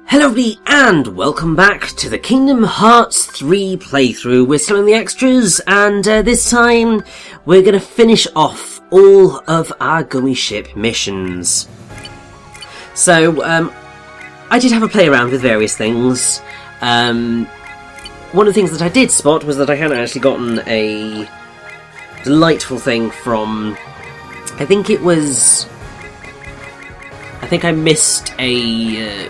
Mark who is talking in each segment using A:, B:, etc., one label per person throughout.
A: Hello everybody, and welcome back to the Kingdom Hearts 3 playthrough. We're still in the extras, and this time we're going to finish off all of our gummy ship missions. So, I did have a play around with various things. One of the things that I did spot was that I hadn't actually gotten a delightful thing from... I think I missed a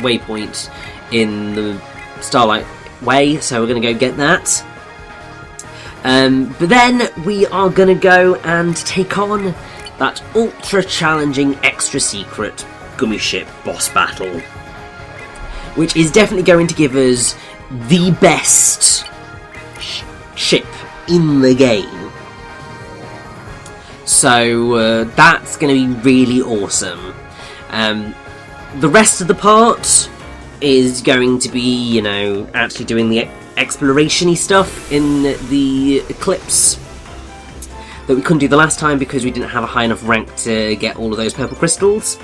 A: waypoint in the Starlight Way, so we're going to go get that. But then we are going to go and take on that ultra-challenging, extra-secret gummy ship boss battle, which is definitely going to give us the best ship in the game. So that's going to be really awesome. The rest of the part is going to be, you know, actually doing the exploration-y stuff in the Eclipse that we couldn't do the last time because we didn't have a high enough rank to get all of those purple crystals.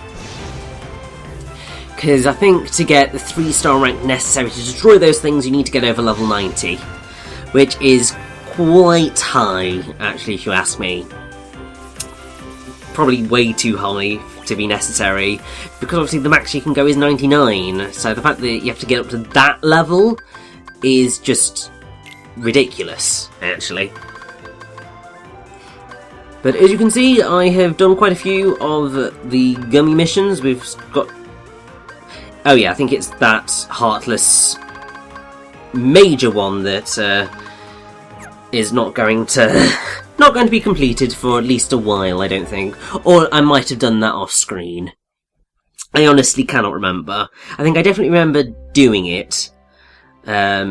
A: Because I think to get the 3-star rank necessary to destroy those things, you need to get over level 90, which is quite high, actually, if you ask me. Probably way too high to be necessary, because obviously the max you can go is 99, so the fact that you have to get up to that level is just ridiculous, actually. But as you can see, I have done quite a few of the gummy missions. We've got... oh yeah, I think it's that Heartless major one that is not going to... not going to be completed for at least a while, I don't think. Or I might have done that off screen. I honestly cannot remember. I think I definitely remember doing it. Because I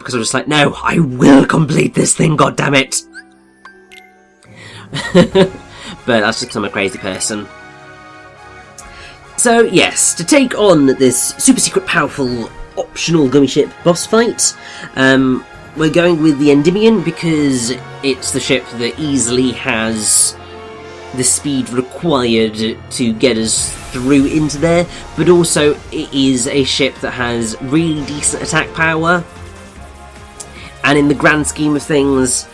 A: was just like, no, I will complete this thing, goddammit! But that's just because I'm a crazy person. So, yes, to take on this super secret powerful optional gummy ship boss fight, we're going with the Endymion because it's the ship that easily has the speed required to get us through into there, but also it is a ship that has really decent attack power, and in the grand scheme of things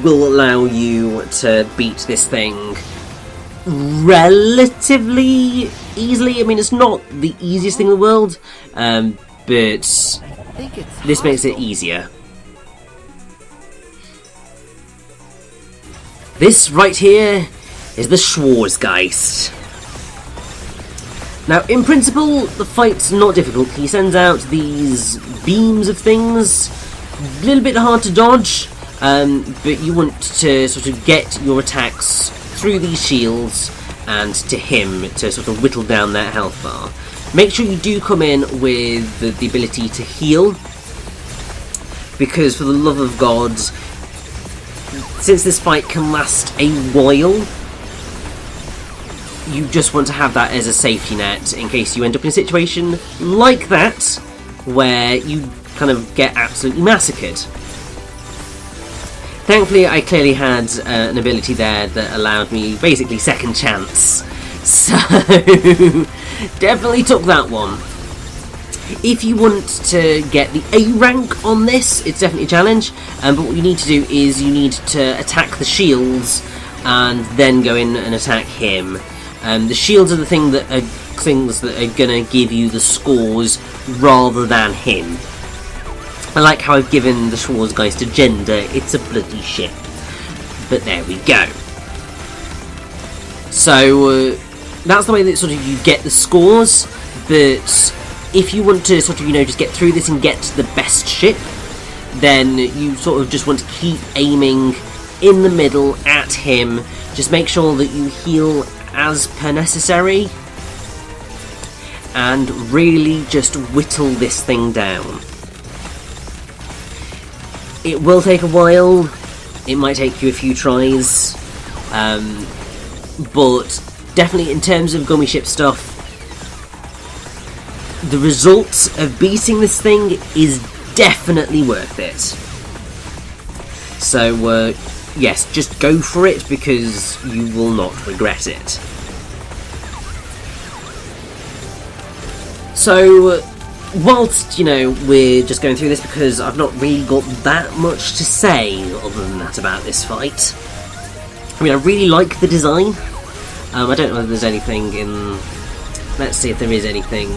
A: will allow you to beat this thing relatively easily. I mean, it's not the easiest thing in the world, but this makes it easier. This right here is the Schwarzgeist. Now, in principle, the fight's not difficult. He sends out these beams of things, a little bit hard to dodge, but you want to sort of get your attacks through these shields and to him to sort of whittle down that health bar. Make sure you do come in with the ability to heal, because for the love of God, since this fight can last a while, you just want to have that as a safety net in case you end up in a situation like that where you kind of get absolutely massacred. Thankfully, I clearly had an ability there that allowed me basically second chance, so definitely took that one. If you want to get the A rank on this, it's definitely a challenge, but what you need to do is you need to attack the shields and then go in and attack him. The shields are the things that are going to give you the scores rather than him. I like how I've given the Schwarzgeist a gender. It's a bloody ship. But there we go. So that's the way that sort of you get the scores, but if you want to sort of, you know, just get through this and get the best ship, then you sort of just want to keep aiming in the middle at him. Just make sure that you heal as per necessary, and really just whittle this thing down. It will take a while, it might take you a few tries, but definitely in terms of gummy ship stuff, the result of beating this thing is definitely worth it. So, yes, just go for it because you will not regret it. So, whilst, you know, we're just going through this because I've not really got that much to say other than that about this fight. I mean, I really like the design. I don't know whether there's anything in... Let's see if there is anything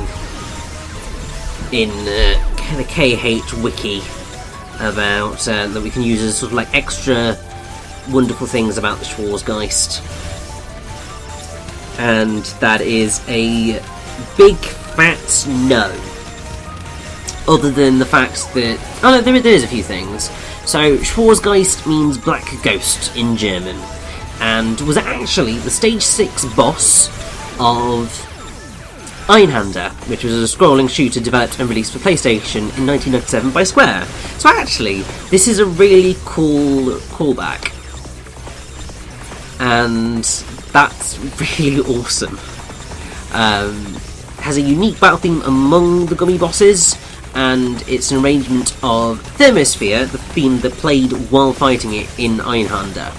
A: in the KH wiki about that we can use as sort of like extra wonderful things about the Schwarzgeist. And that is a big fat no. Other than the fact that... Oh no, there is a few things. So, Schwarzgeist means black ghost in German, and was actually the stage 6 boss of Einhander, which was a scrolling shooter developed and released for PlayStation in 1997 by Square. So actually, this is a really cool callback. And that's really awesome. Has a unique battle theme among the gummy bosses, and it's an arrangement of Thermosphere, the theme that played while fighting it in Einhander.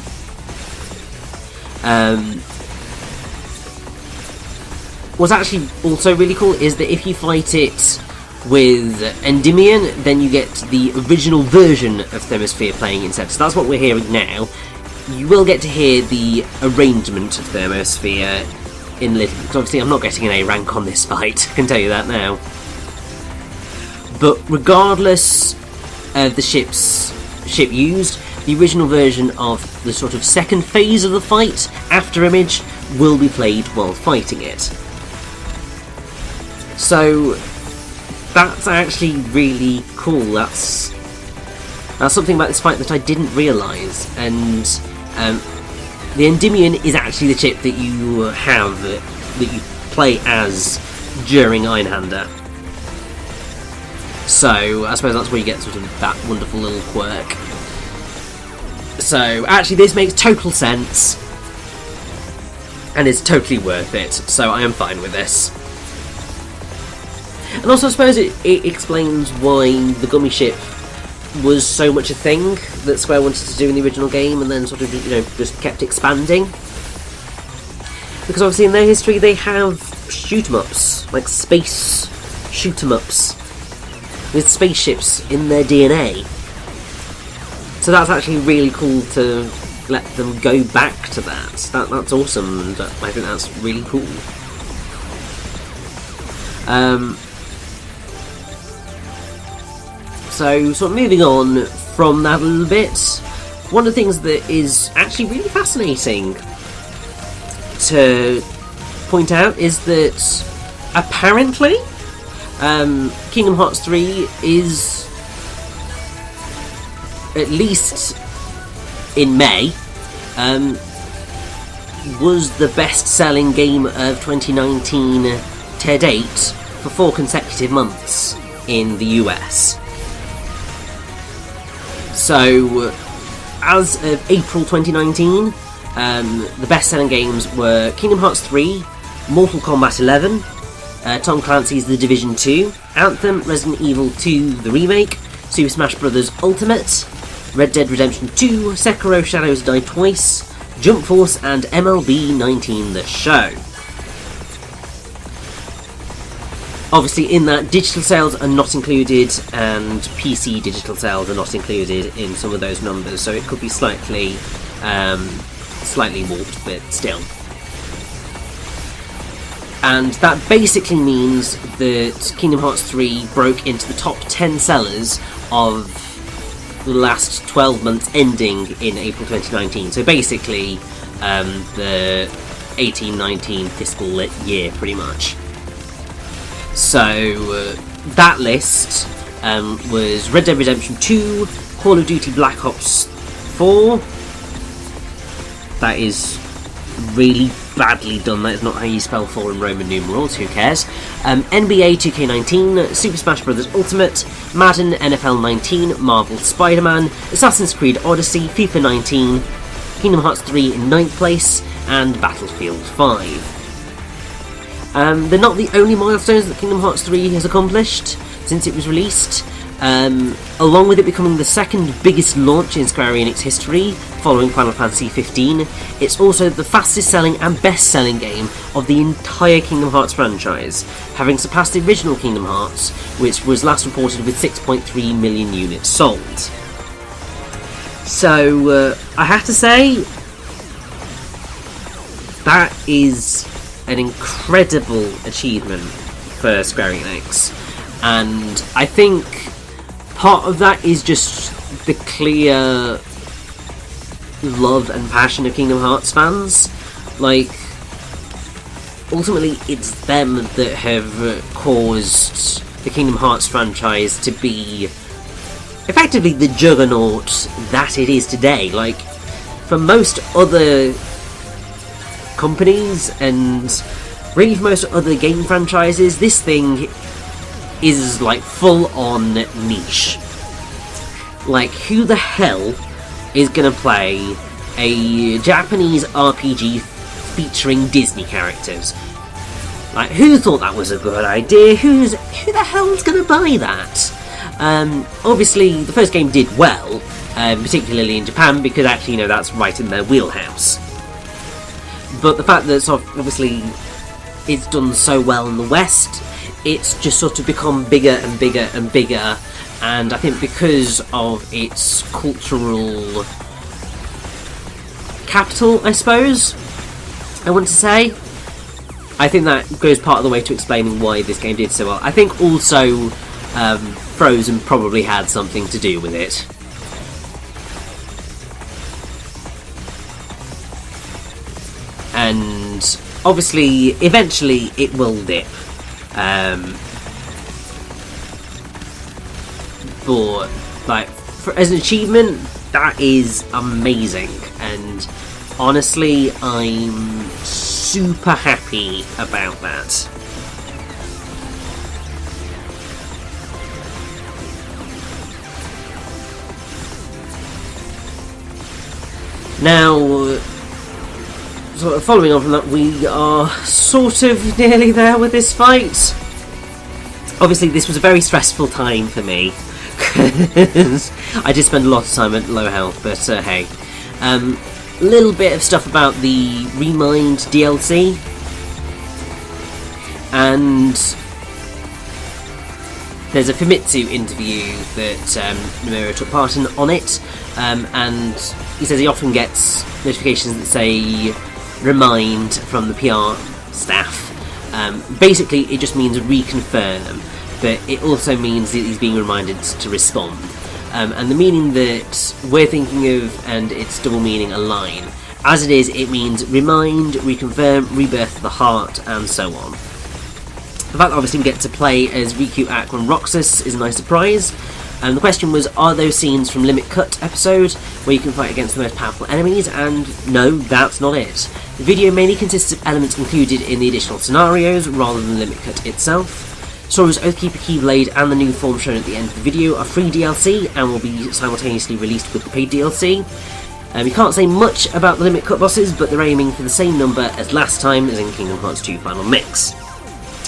A: What's actually also really cool is that if you fight it with Endymion, then you get the original version of Thermosphere playing instead. So that's what we're hearing now. You will get to hear the arrangement of Thermosphere in little, because obviously I'm not getting an A rank on this fight, I can tell you that now. But regardless of the ship used, the original version of the sort of second phase of the fight, After Image, will be played while fighting it. So that's actually really cool. That's something about this fight that I didn't realise, and the Endymion is actually the chip that you have, that you play as during Einhander. So I suppose that's where you get sort of that wonderful little quirk. So actually this makes total sense, and is totally worth it, so I am fine with this. And also I suppose it explains why the gummy ship was so much a thing that Square wanted to do in the original game, and then sort of, you know, just kept expanding. Because obviously in their history they have shoot-em-ups, like space shoot-em-ups, with spaceships in their DNA. So that's actually really cool to let them go back to that. That's awesome, and I think that's really cool. So sort of moving on from that a little bit, one of the things that is actually really fascinating to point out is that apparently Kingdom Hearts 3 is, at least in May, was the best-selling game of 2019 to date for 4 consecutive months in the US. So, as of April 2019, the best-selling games were Kingdom Hearts 3, Mortal Kombat 11, Tom Clancy's The Division 2, Anthem, Resident Evil 2 the Remake, Super Smash Bros. Ultimate, Red Dead Redemption 2, Sekiro Shadows Die Twice, Jump Force, and MLB 19 The Show. Obviously in that, digital sales are not included, and PC digital sales are not included in some of those numbers, so it could be slightly warped, but still. And that basically means that Kingdom Hearts 3 broke into the top 10 sellers of the last 12 months ending in April 2019. So basically, the 18-19 fiscal year, pretty much. So, that list was Red Dead Redemption 2, Call of Duty Black Ops 4. That is really badly done. That is not how you spell 4 in Roman numerals, who cares? NBA 2K19, Super Smash Bros. Ultimate, Madden, NFL 19, Marvel Spider-Man, Assassin's Creed Odyssey, FIFA 19, Kingdom Hearts 3 in 9th place, and Battlefield 5. They're not the only milestones that Kingdom Hearts 3 has accomplished since it was released. Along with it becoming the second biggest launch in Square Enix history, following Final Fantasy XV, it's also the fastest selling and best selling game of the entire Kingdom Hearts franchise, having surpassed the original Kingdom Hearts, which was last reported with 6.3 million units sold. So, I have to say, that is an incredible achievement for Square Enix, and I think part of that is just the clear love and passion of Kingdom Hearts fans. Like, ultimately it's them that have caused the Kingdom Hearts franchise to be effectively the juggernaut that it is today. Like, for most other companies and really for most other game franchises, this thing is like full on niche. Like, who the hell is gonna play a Japanese RPG featuring Disney characters? Like, who thought that was a good idea? Who the hell's gonna buy that? Obviously the first game did well, particularly in Japan, because actually, that's right in their wheelhouse. But the fact that sort of obviously it's done so well in the West, it's just sort of become bigger and bigger and bigger, and I think because of its cultural capital, I suppose, I want to say, I think that goes part of the way to explaining why this game did so well. I think also Frozen probably had something to do with it. And obviously, eventually, it will dip. But, like, as an achievement, that is amazing. And honestly, I'm super happy about that. Now, sort of following on from that, we are sort of nearly there with this fight. Obviously, this was a very stressful time for me, because I did spend a lot of time at low health, but hey. Little bit of stuff about the Remind DLC, and there's a Famitsu interview that Nomura took part in on it, and he says he often gets notifications that say Remind from the PR staff. Basically, it just means reconfirm, but it also means that he's being reminded to respond. And the meaning that we're thinking of and its double meaning align. As it is, it means remind, reconfirm, rebirth of the heart, and so on. The fact that obviously we get to play as Riku, Aqua, and Roxas is a nice surprise. And the question was, are those scenes from Limit Cut episode where you can fight against the most powerful enemies? And no, that's not it. The video mainly consists of elements included in the additional scenarios rather than Limit Cut itself. Sora's Oathkeeper Keyblade and the new form shown at the end of the video are free DLC and will be simultaneously released with the paid DLC. You can't say much about the Limit Cut bosses, but they're aiming for the same number as last time as in Kingdom Hearts 2 Final Mix,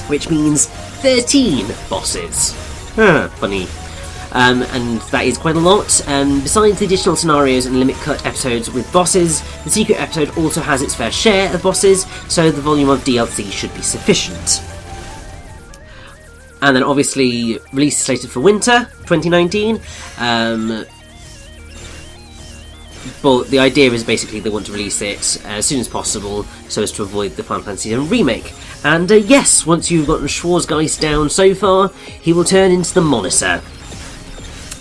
A: which means 13 bosses. Funny. And that is quite a lot. Besides the additional scenarios and Limit Cut episodes with bosses, the secret episode also has its fair share of bosses, so the volume of DLC should be sufficient. And then obviously, release slated for winter 2019. But the idea is basically they want to release it as soon as possible so as to avoid the Final Fantasy VII Remake. And yes, once you've gotten Schwarzgeist down so far, he will turn into the Monitor.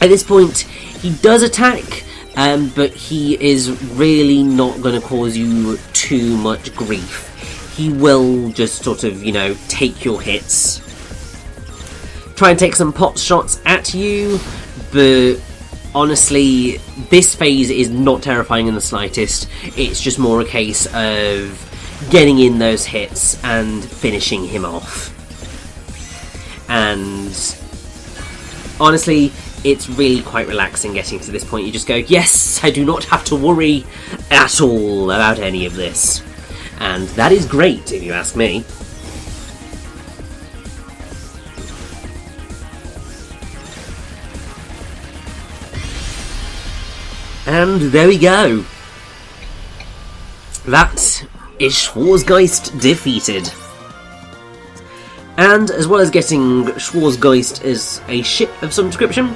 A: At this point, he does attack, but he is really not going to cause you too much grief. He will just sort of, take your hits. Try and take some pot shots at you, but honestly, this phase is not terrifying in the slightest. It's just more a case of getting in those hits and finishing him off. And honestly, it's really quite relaxing getting to this point. You just go, yes, I do not have to worry at all about any of this. And that is great, if you ask me. And there we go. That is Schwarzgeist defeated. And as well as getting Schwarzgeist as a ship of some description,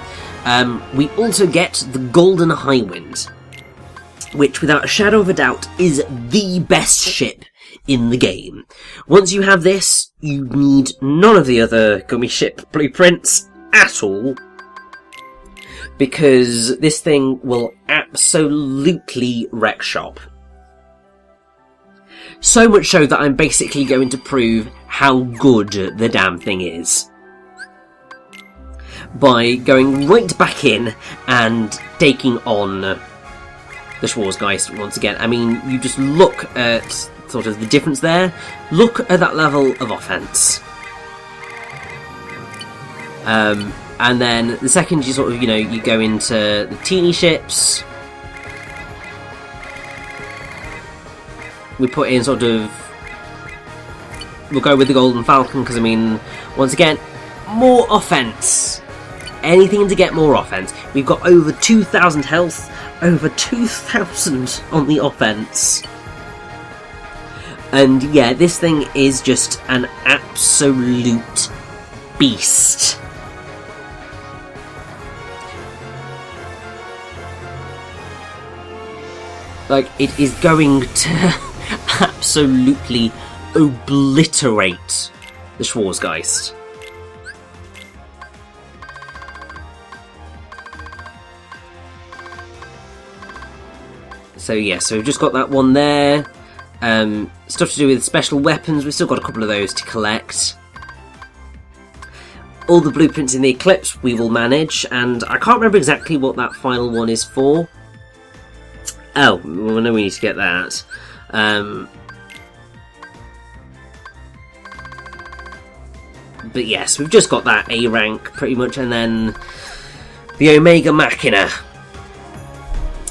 A: we also get the Golden Highwind, which without a shadow of a doubt is the best ship in the game. Once you have this, you need none of the other gummy ship blueprints at all, because this thing will absolutely wreck shop. So much so that I'm basically going to prove how good the damn thing is by going right back in and taking on the Schwarzgeist once again. I mean, you just look at sort of the difference there. Look at that level of offense. And then the second you sort of, you go into the teeny ships, we put in sort of, we'll go with the Golden Falcon, because I mean, once again, more offense. Anything to get more offense. We've got over 2,000 health, over 2,000 on the offense. And yeah, this thing is just an absolute beast. Like, it is going to absolutely obliterate the Schwarzgeist. So yeah, so we've just got that one there. Stuff to do with special weapons, we've still got a couple of those to collect. All the blueprints in the Eclipse we will manage, and I can't remember exactly what that final one is for. Oh, well, no, we need to get that. But yes, we've just got that A rank pretty much, and then the Omega Machina.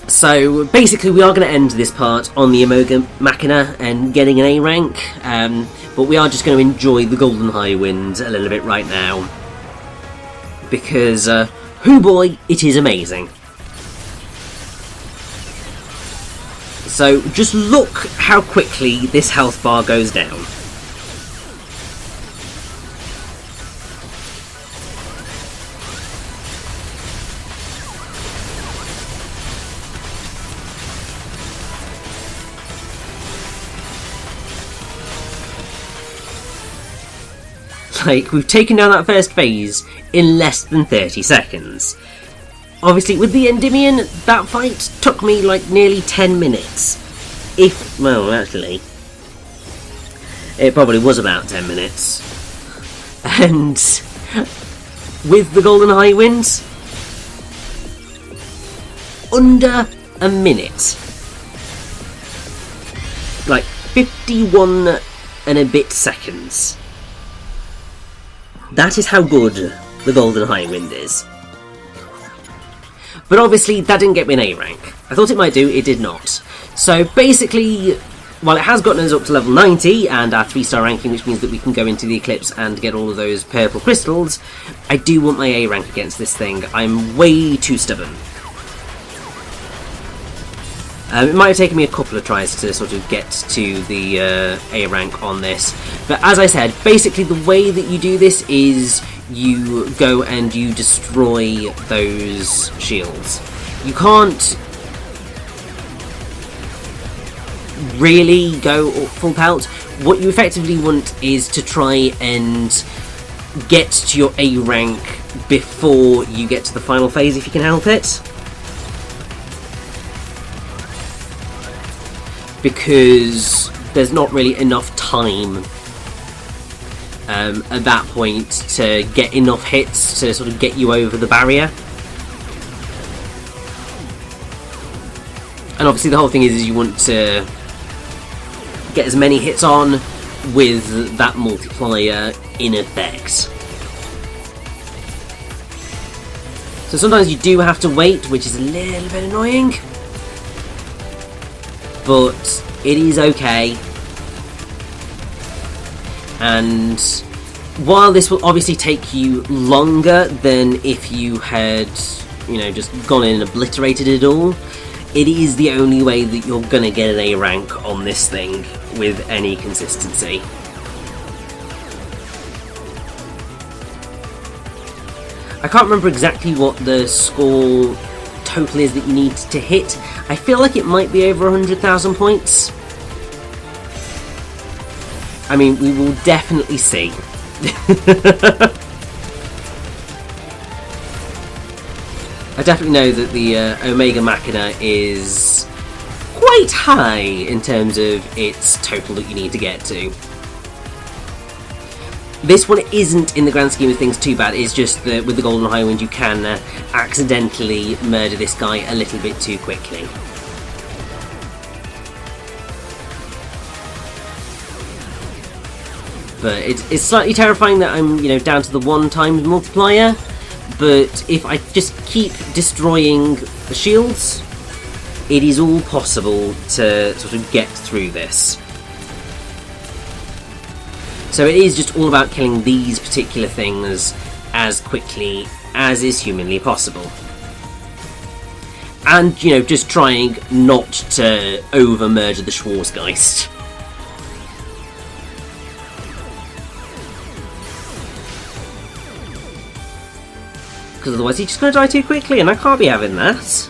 A: So basically we are going to end this part on the Omega Machina and getting an A rank, but we are just going to enjoy the Golden Highwind a little bit right now, because, hoo boy, it is amazing. So just look how quickly this health bar goes down. Like, we've taken down that first phase in less than 30 seconds. Obviously, with the Endymion, that fight took me, like, nearly 10 minutes. Well, actually, it probably was about 10 minutes. And with the Golden Highwind, under a minute. Like, 51 and a bit seconds. That is how good the Golden Highwind is. But obviously, that didn't get me an A rank. I thought it might do, it did not. So basically, while it has gotten us up to level 90 and our 3-star ranking, which means that we can go into the Eclipse and get all of those purple crystals, I do want my A rank against this thing. I'm way too stubborn. It might have taken me a couple of tries to sort of get to the A rank on this. But as I said, basically the way that you do this is you go and you destroy those shields. You can't really go full pelt. What you effectively want is to try and get to your A rank before you get to the final phase, if you can help it. Because there's not really enough time at that point to get enough hits to sort of get you over the barrier. And obviously the whole thing is you want to get as many hits on with that multiplier in effect. So sometimes you do have to wait, which is a little bit annoying. But it is okay. And while this will obviously take you longer than if you had, just gone in and obliterated it all, it is the only way that you're gonna get an A rank on this thing with any consistency. I can't remember exactly what the score total is that you need to hit. I feel like it might be over 100,000 points. I mean, we will definitely see. I definitely know that the Omega Machina is quite high in terms of its total that you need to get to. This one isn't, in the grand scheme of things, too bad. It's just that with the Golden Highwind you can accidentally murder this guy a little bit too quickly. But it's slightly terrifying that I'm, down to the 1 times multiplier. But if I just keep destroying the shields, it is all possible to sort of get through this. So it is just all about killing these particular things as quickly as is humanly possible. And, just trying not to over-murder the Schwarzgeist. Because otherwise he's just going to die too quickly, and I can't be having that.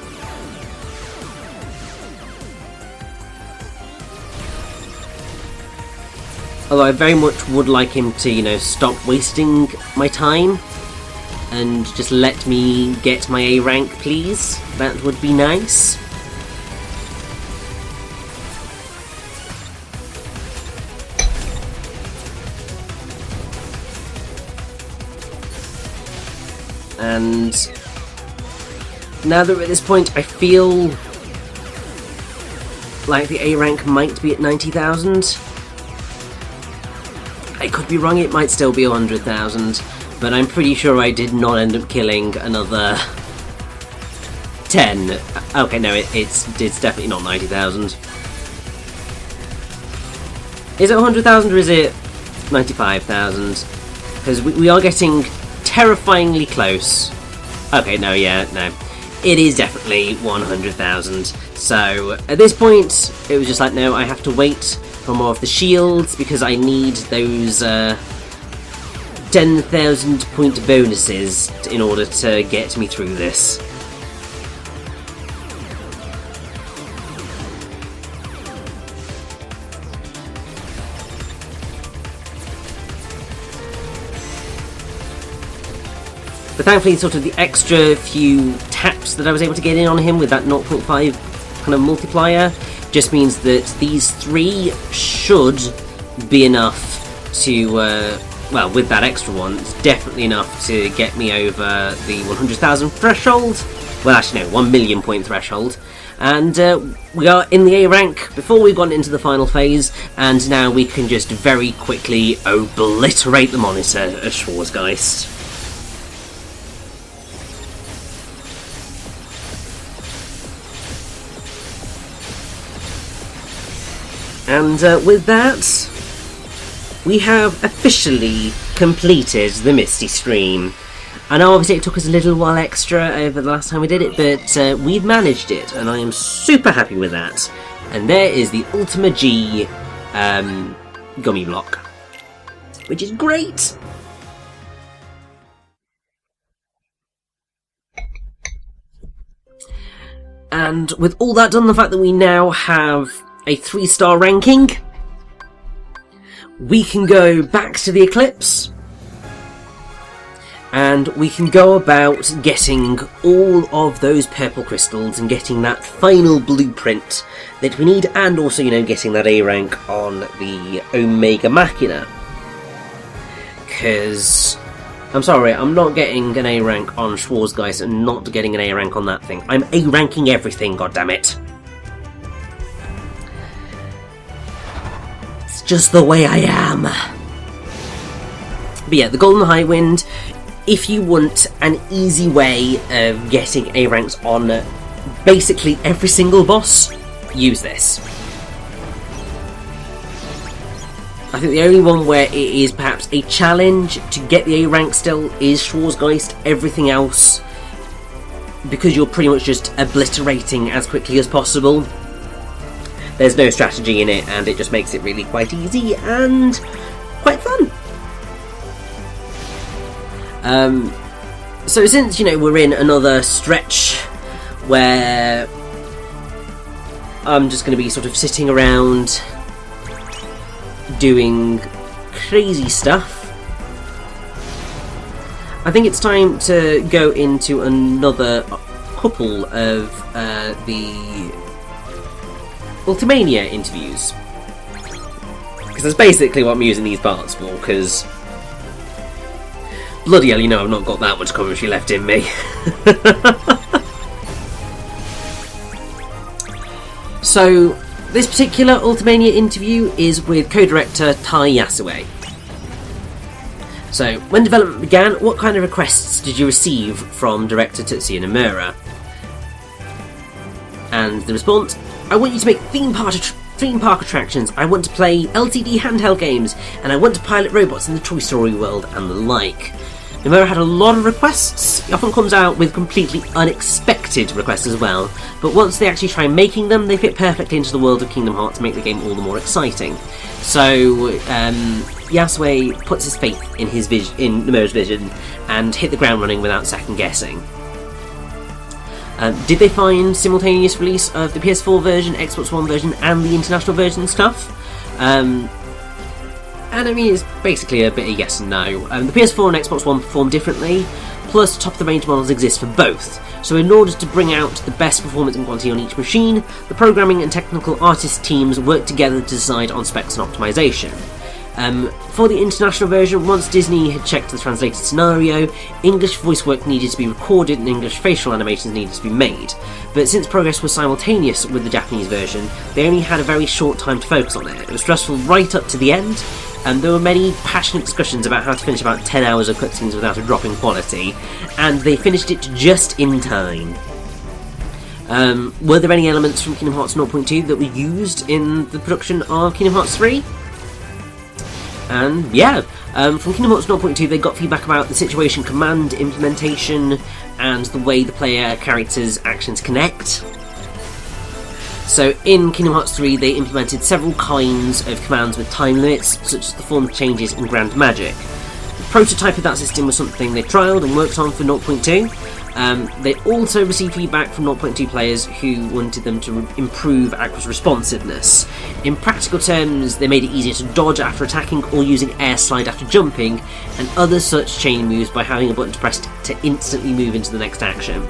A: Although I very much would like him to, stop wasting my time and just let me get my A rank, please. That would be nice. And now that we're at this point, I feel like the A rank might be at 90,000. I could be wrong, it might still be 100,000, but I'm pretty sure I did not end up killing another 10. Okay, no, it's definitely not 90,000. Is it 100,000 or is it 95,000? Because we are getting terrifyingly close. Okay, no, it is definitely 100,000. So at this point, it was just like, no, I have to wait for more of the shields because I need those 10,000 point bonuses in order to get me through this. But thankfully, sort of the extra few taps that I was able to get in on him with that 0.5 kind of multiplier just means that these 3 should be enough to, well, with that extra one, it's definitely enough to get me over the 100,000 threshold. Well, actually, no, 1 million point threshold. And we are in the A rank before we've gone into the final phase, and now we can just very quickly obliterate the monitor of Schwarzgeist. And with that, we have officially completed the Misty Stream. I know obviously it took us a little while extra over the last time we did it, but we've managed it, and I am super happy with that. And there is the Ultima G gummy block, which is great! And with all that done, the fact that we now have a 3-star ranking, we can go back to the Eclipse and we can go about getting all of those purple crystals and getting that final blueprint that we need, and also, getting that A rank on the Omega Machina. Because, I'm sorry, I'm not getting an A rank on Schwarzgeist and not getting an A rank on that thing. I'm A ranking everything, goddammit. Just the way I am. But yeah, the Golden Highwind, if you want an easy way of getting A ranks on basically every single boss, use this. I think the only one where it is perhaps a challenge to get the A rank still is Schwarzgeist. Everything else because you're pretty much just obliterating as quickly as possible, there's no strategy in it, and it just makes it really quite easy and quite fun. So since, you know, we're in another stretch where I'm just going to be sort of sitting around doing crazy stuff, I think it's time to go into another couple of the Ultimania interviews, because that's basically what I'm using these parts for, because bloody hell, you know I've not got that much commentary left in me. So this particular Ultimania interview is with co-director Tai Yasue. So, when development began, what kind of requests did you receive from director Tetsuya Nomura? And the response: I want you to make theme park attractions, I want to play LCD handheld games, and I want to pilot robots in the Toy Story world and the like. Nomura had a lot of requests. He often comes out with completely unexpected requests as well, but once they actually try making them, they fit perfectly into the world of Kingdom Hearts to make the game all the more exciting. So, Yasue puts his faith in Nomura's vision and hit the ground running without second guessing. Did they find simultaneous release of the PS4 version, Xbox One version, and the international version stuff? And I mean, it's basically a bit of yes and no. The PS4 and Xbox One perform differently, plus top-of-the-range models exist for both. So in order to bring out the best performance and quality on each machine, the programming and technical artist teams work together to decide on specs and optimization. For the international version, once Disney had checked the translated scenario, English voice work needed to be recorded and English facial animations needed to be made. But since progress was simultaneous with the Japanese version, they only had a very short time to focus on it. It was stressful right up to the end, and there were many passionate discussions about how to finish about 10 hours of cutscenes without a drop in quality, and they finished it just in time. Were there any elements from Kingdom Hearts 0.2 that were used in the production of Kingdom Hearts 3? And yeah, from Kingdom Hearts 0.2 they got feedback about the situation command implementation and the way the player character's actions connect. So in Kingdom Hearts 3 they implemented several kinds of commands with time limits, such as the form changes in Grand Magic. The prototype of that system was something they trialled and worked on for 0.2. They also received feedback from 0.2 players who wanted them to improve Aqua's responsiveness. In practical terms, they made it easier to dodge after attacking or using air slide after jumping, and other such chain moves by having a button to press to instantly move into the next action.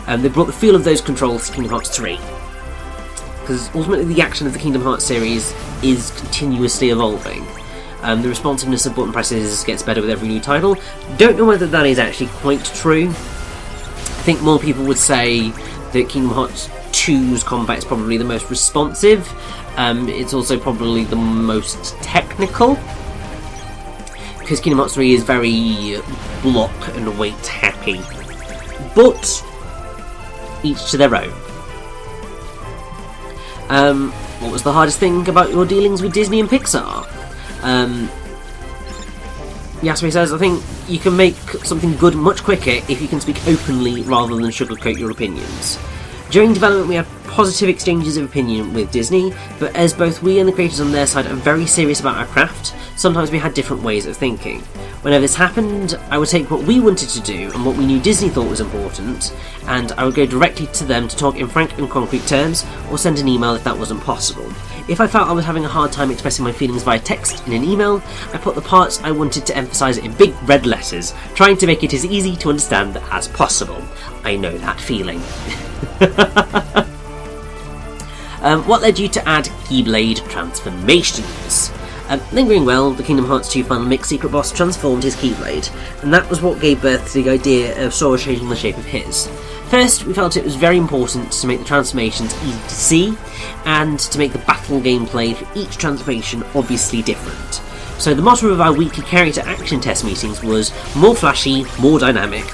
A: They brought the feel of those controls to Kingdom Hearts 3. Because ultimately the action of the Kingdom Hearts series is continuously evolving. The responsiveness of button presses gets better with every new title. Don't know whether that is actually quite true. I think more people would say that Kingdom Hearts 2's combat is probably the most responsive. It's also probably the most technical, because Kingdom Hearts 3 is very block and weight happy. But each to their own. What was the hardest thing about your dealings with Disney and Pixar? Yasumi says, I think you can make something good much quicker if you can speak openly rather than sugarcoat your opinions. During development we had positive exchanges of opinion with Disney, but as both we and the creators on their side are very serious about our craft, sometimes we had different ways of thinking. Whenever this happened, I would take what we wanted to do and what we knew Disney thought was important, and I would go directly to them to talk in frank and concrete terms, or send an email if that wasn't possible. If I felt I was having a hard time expressing my feelings via text in an email, I put the parts I wanted to emphasise in big red letters, trying to make it as easy to understand as possible. I know that feeling. What led you to add Keyblade transformations? Lingering well, the Kingdom Hearts 2 Final Mix secret boss transformed his Keyblade, and that was what gave birth to the idea of Sora changing the shape of his. First, we felt it was very important to make the transformations easy to see, and to make the battle gameplay for each transformation obviously different. So the motto of our weekly character action test meetings was more flashy, more dynamic,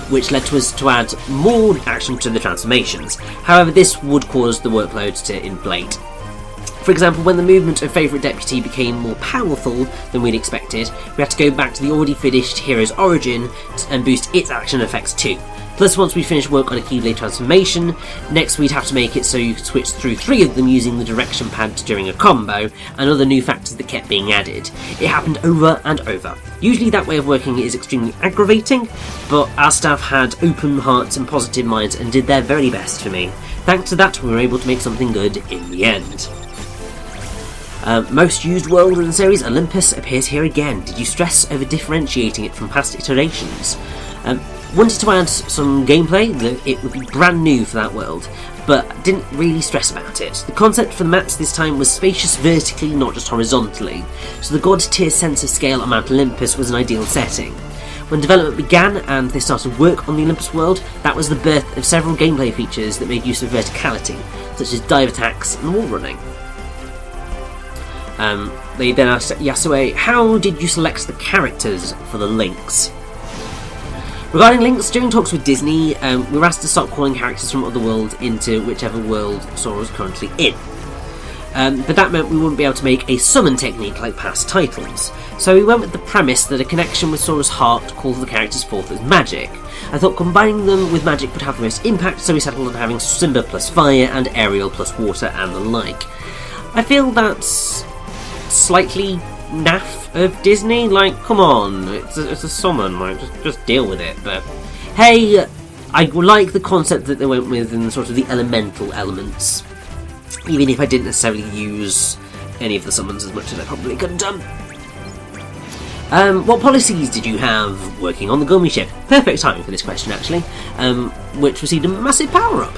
A: which led to us to add more action to the transformations. However, this would cause the workload to inflate. For example, when the movement of Favourite Deputy became more powerful than we'd expected, we had to go back to the already finished Hero's Origin and boost its action effects too. Plus, once we finished work on a Keyblade transformation, next we'd have to make it so you could switch through 3 of them using the direction pad during a combo, and other new factors that kept being added. It happened over and over. Usually that way of working is extremely aggravating, but our staff had open hearts and positive minds and did their very best for me. Thanks to that, we were able to make something good in the end. Most used world in the series, Olympus, appears here again. Did you stress over differentiating it from past iterations? Wanted to add some gameplay, that it would be brand new for that world, but didn't really stress about it. The concept for the maps this time was spacious vertically, not just horizontally, so the god tier sense of scale on Mount Olympus was an ideal setting. When development began and they started work on the Olympus world, that was the birth of several gameplay features that made use of verticality, such as dive attacks and wall running. They then asked Yasue, how did you select the characters for the links? Regarding links, during talks with Disney, we were asked to stop calling characters from other worlds into whichever world Sora was currently in. But that meant we wouldn't be able to make a summon technique like past titles. So we went with the premise that a connection with Sora's heart calls the characters forth as magic. I thought combining them with magic would have the most impact, so we settled on having Simba plus fire and Ariel plus water and the like. I feel that's slightly naff of Disney. Like, come on, it's a summon, like, just deal with it. But hey, I like the concept that they went with in sort of the elemental elements, even if I didn't necessarily use any of the summons as much as I probably could have done. What policies did you have working on the Gummy ship? Perfect timing for this question, actually, which received a massive power-up.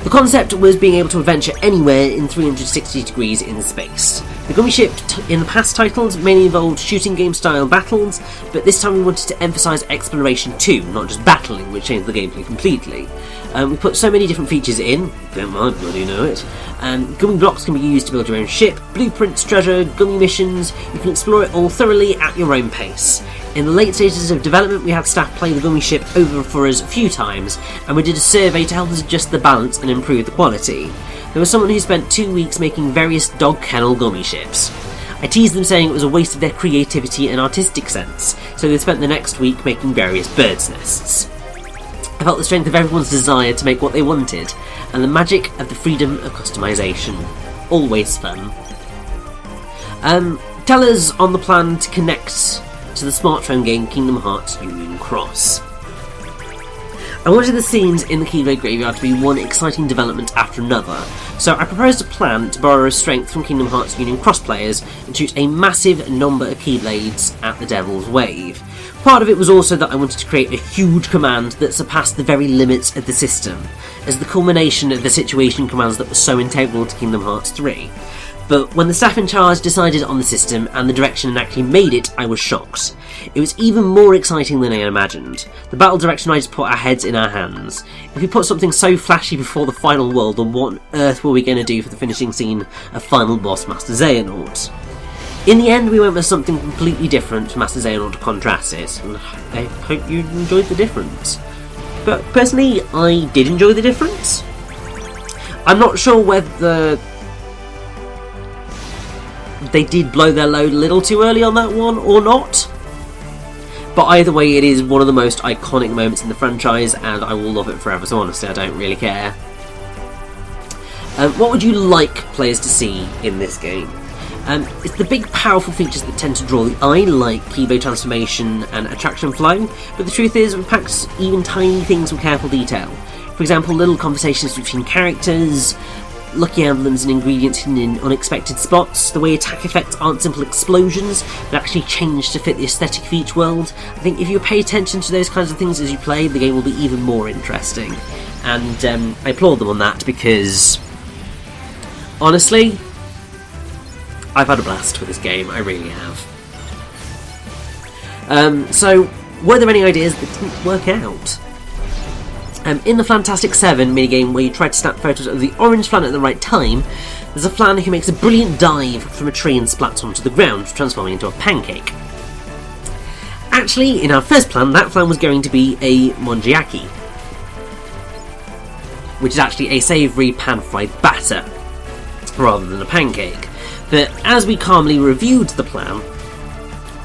A: The concept was being able to adventure anywhere in 360 degrees in space. The Gummy ship in the past titles mainly involved shooting game style battles, but this time we wanted to emphasise exploration too, not just battling, which changed the gameplay completely. We put so many different features in, don't mind, bloody know it. Gummy blocks can be used to build your own ship, blueprints, treasure, gummy missions. You can explore it all thoroughly at your own pace. In the late stages of development, we had staff play the Gummy ship over for us a few times, and we did a survey to help us adjust the balance and improve the quality. There was someone who spent 2 weeks making various dog kennel Gummy ships. I teased them saying it was a waste of their creativity and artistic sense, so they spent the next week making various birds' nests. I felt the strength of everyone's desire to make what they wanted, and the magic of the freedom of customisation. Always fun. Tell us on the plan to connect to the smartphone game Kingdom Hearts Union Cross. I wanted the scenes in the Keyblade Graveyard to be one exciting development after another, so I proposed a plan to borrow a strength from Kingdom Hearts Union Cross players and shoot a massive number of Keyblades at the Devil's Wave. Part of it was also that I wanted to create a huge command that surpassed the very limits of the system, as the culmination of the situation commands that were so integral to Kingdom Hearts 3. But when the staff in charge decided on the system and the direction and actually made it, I was shocked. It was even more exciting than I imagined. The battle direction I just put our heads in our hands. If we put something so flashy before the final world, then what on earth were we going to do for the finishing scene of final boss Master Xehanort? In the end, we went with something completely different to Master Xehanort to contrast it, and I hope you enjoyed the difference. But personally, I did enjoy the difference. I'm not sure whether they did blow their load a little too early on that one or not, but either way, it is one of the most iconic moments in the franchise, and I will love it forever, so honestly I don't really care. What would you like players to see in this game? It's the big powerful features that tend to draw the eye, like Keyblade transformation and attraction flow, but the truth is we packed even tiny things with careful detail. For example, little conversations between characters, lucky emblems and ingredients hidden in unexpected spots, the way attack effects aren't simple explosions but actually change to fit the aesthetic of each world. I think if you pay attention to those kinds of things as you play, the game will be even more interesting. And I applaud them on that because, honestly, I've had a blast with this game, I really have. So, were there any ideas that didn't work out? In the Fantastic 7 minigame where you try to snap photos of the orange flan at the right time, there's a flan who makes a brilliant dive from a tree and splats onto the ground, transforming into a pancake. Actually, in our first plan, that flan was going to be a monjiaki, which is actually a savoury pan-fried batter, rather than a pancake. But as we calmly reviewed the plan,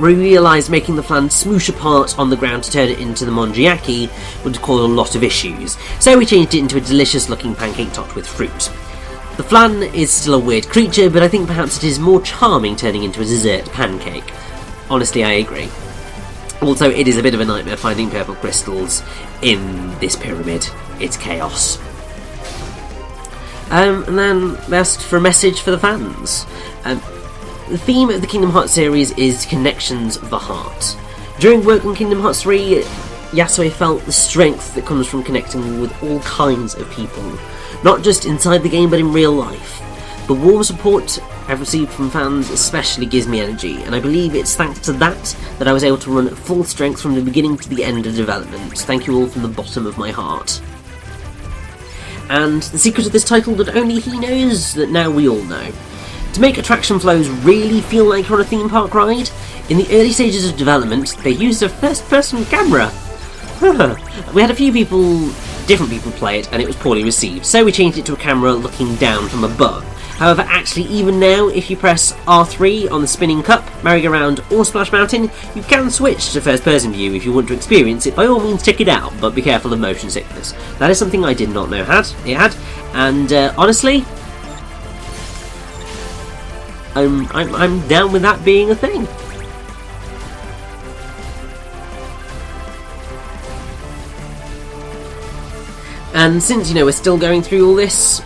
A: We realised making the flan smoosh apart on the ground to turn it into the monjiaki would cause a lot of issues, so we changed it into a delicious looking pancake topped with fruit. The flan is still a weird creature, but I think perhaps it is more charming turning into a dessert pancake. Honestly, I agree. Also, it is a bit of a nightmare finding purple crystals in this pyramid. It's chaos. And then they asked for a message for the fans. The theme of the Kingdom Hearts series is connections of the heart. During work on Kingdom Hearts 3, Yasue felt the strength that comes from connecting with all kinds of people, not just inside the game but in real life. The warm support I've received from fans especially gives me energy, and I believe it's thanks to that I was able to run at full strength from the beginning to the end of development. Thank you all from the bottom of my heart. And the secret of this title that only he knows, that now we all know. To make attraction flows really feel like you're on a theme park ride, in the early stages of development, they used a first-person camera. We had a few different people play it, and it was poorly received, so we changed it to a camera looking down from above. However, actually, even now, if you press R3 on the spinning cup, merry-go-round, or Splash Mountain, you can switch to first-person view if you want to experience it. By all means, check it out, but be careful of motion sickness. That is something I did not know it had, and honestly, I'm down with that being a thing. And since, we're still going through all this,